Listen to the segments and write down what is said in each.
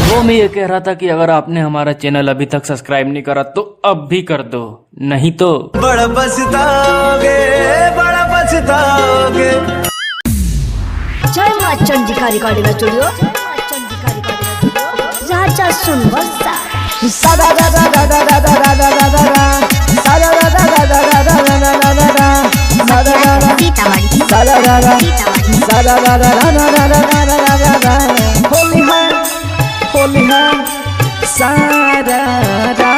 वो मैं ये कह रहा था कि अगर आपने हमारा चैनल अभी तक सब्सक्राइब नहीं करा तो अब भी कर दो, नहीं तो बड़ा पछताओगे, बड़ा पछताओगे। जय मां चंडिका रिकॉर्डिंग स्टूडियो, राजा सुन बसा सादा दा दा दा दा दा दा दा दा दा दा सादा दा दा दा दा दा दा दा दा दा दा सादा दा दा सादा दा दा सादा दा दा दा दा दा दा दा दा होली है सारा दा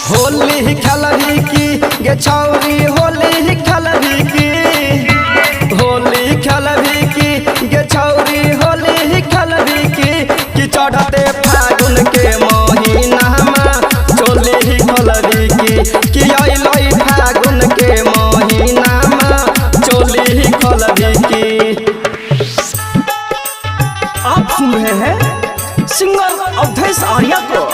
होली खेलही की गे छौरी, होली खेलही की, होली खेलही की गे छौरी, होली खेलही की कि चढ़ते फागुन के महीना चोली खेलही की अइलई फागुन के महीना चोली खेलही की। आप सुन रहे हैं सिंगर अवधेश आर्या को।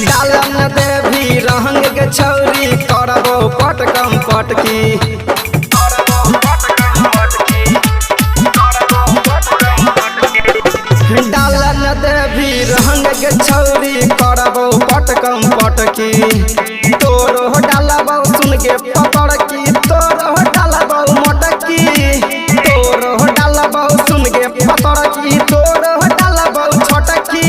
डालन देवी रंग के छौरी करबो पटकम पटकी, डालन देवी रंग के छौरी करबो पटकम पटकी, तोरो डालबो सुन के पकड़की, तोरो डालबो मटकी, तोरो डालबो सुन के पकड़की, तोरो डालबो छटकी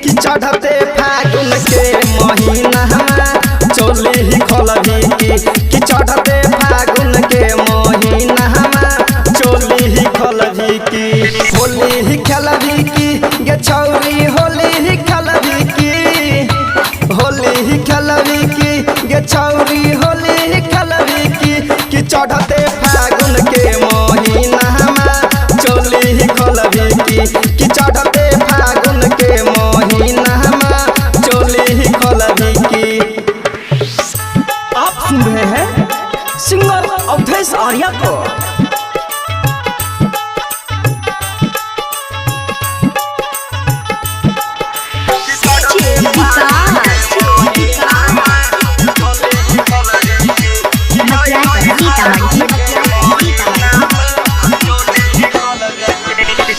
कि चढ़ते फागुन के महीना चोली खोलही की कि चढ़ते फागुन के महीना चोली खोलही की। होली खेलही की गे छौरी, होली खेलही की, होली खेलही की गे छौरी, होली खेलही की कि चढ़ते फागुन के महीना चोली खोलही की कि चढ़ते फागुन के महीना चोली खोलही की। आप सुन रहे हैं सिंगर अवधेश आर्या को।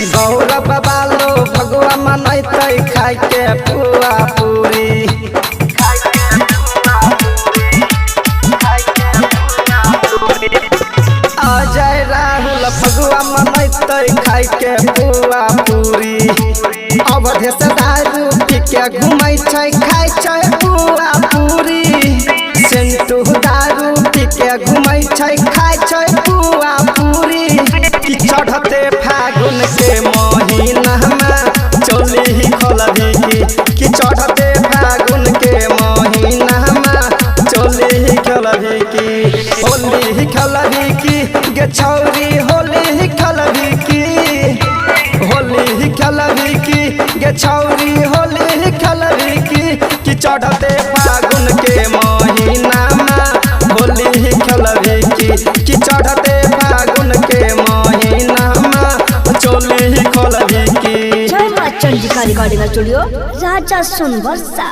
गौरव बालो भगवा मनैते खाई के पुआ पूरी, अजय राहुल भगवा मनैते खाई के पुआ पूरी, अवधेश दारू पी के घूमै छै खाई छै पुआ पूरी, सेंटू दारू पी के घूमै छै खाई छै पुआ पूरी कि चढ़ते फागुन के महीना चोली खोलही की कि चढ़ते फागुन के महीना चोली खेलही की। होली खेलही की गे छौरी, होली खेलही की, होली खेलही की गे छौरी, होली खेलही की कि चढ़ते फागुन के महीना होली खेलही की कि चढ़ते फागुन के महीना चोली खोलही की। जय मां चंडिका रिकॉर्डिंग स्टूडियो, राजा सुन बसा।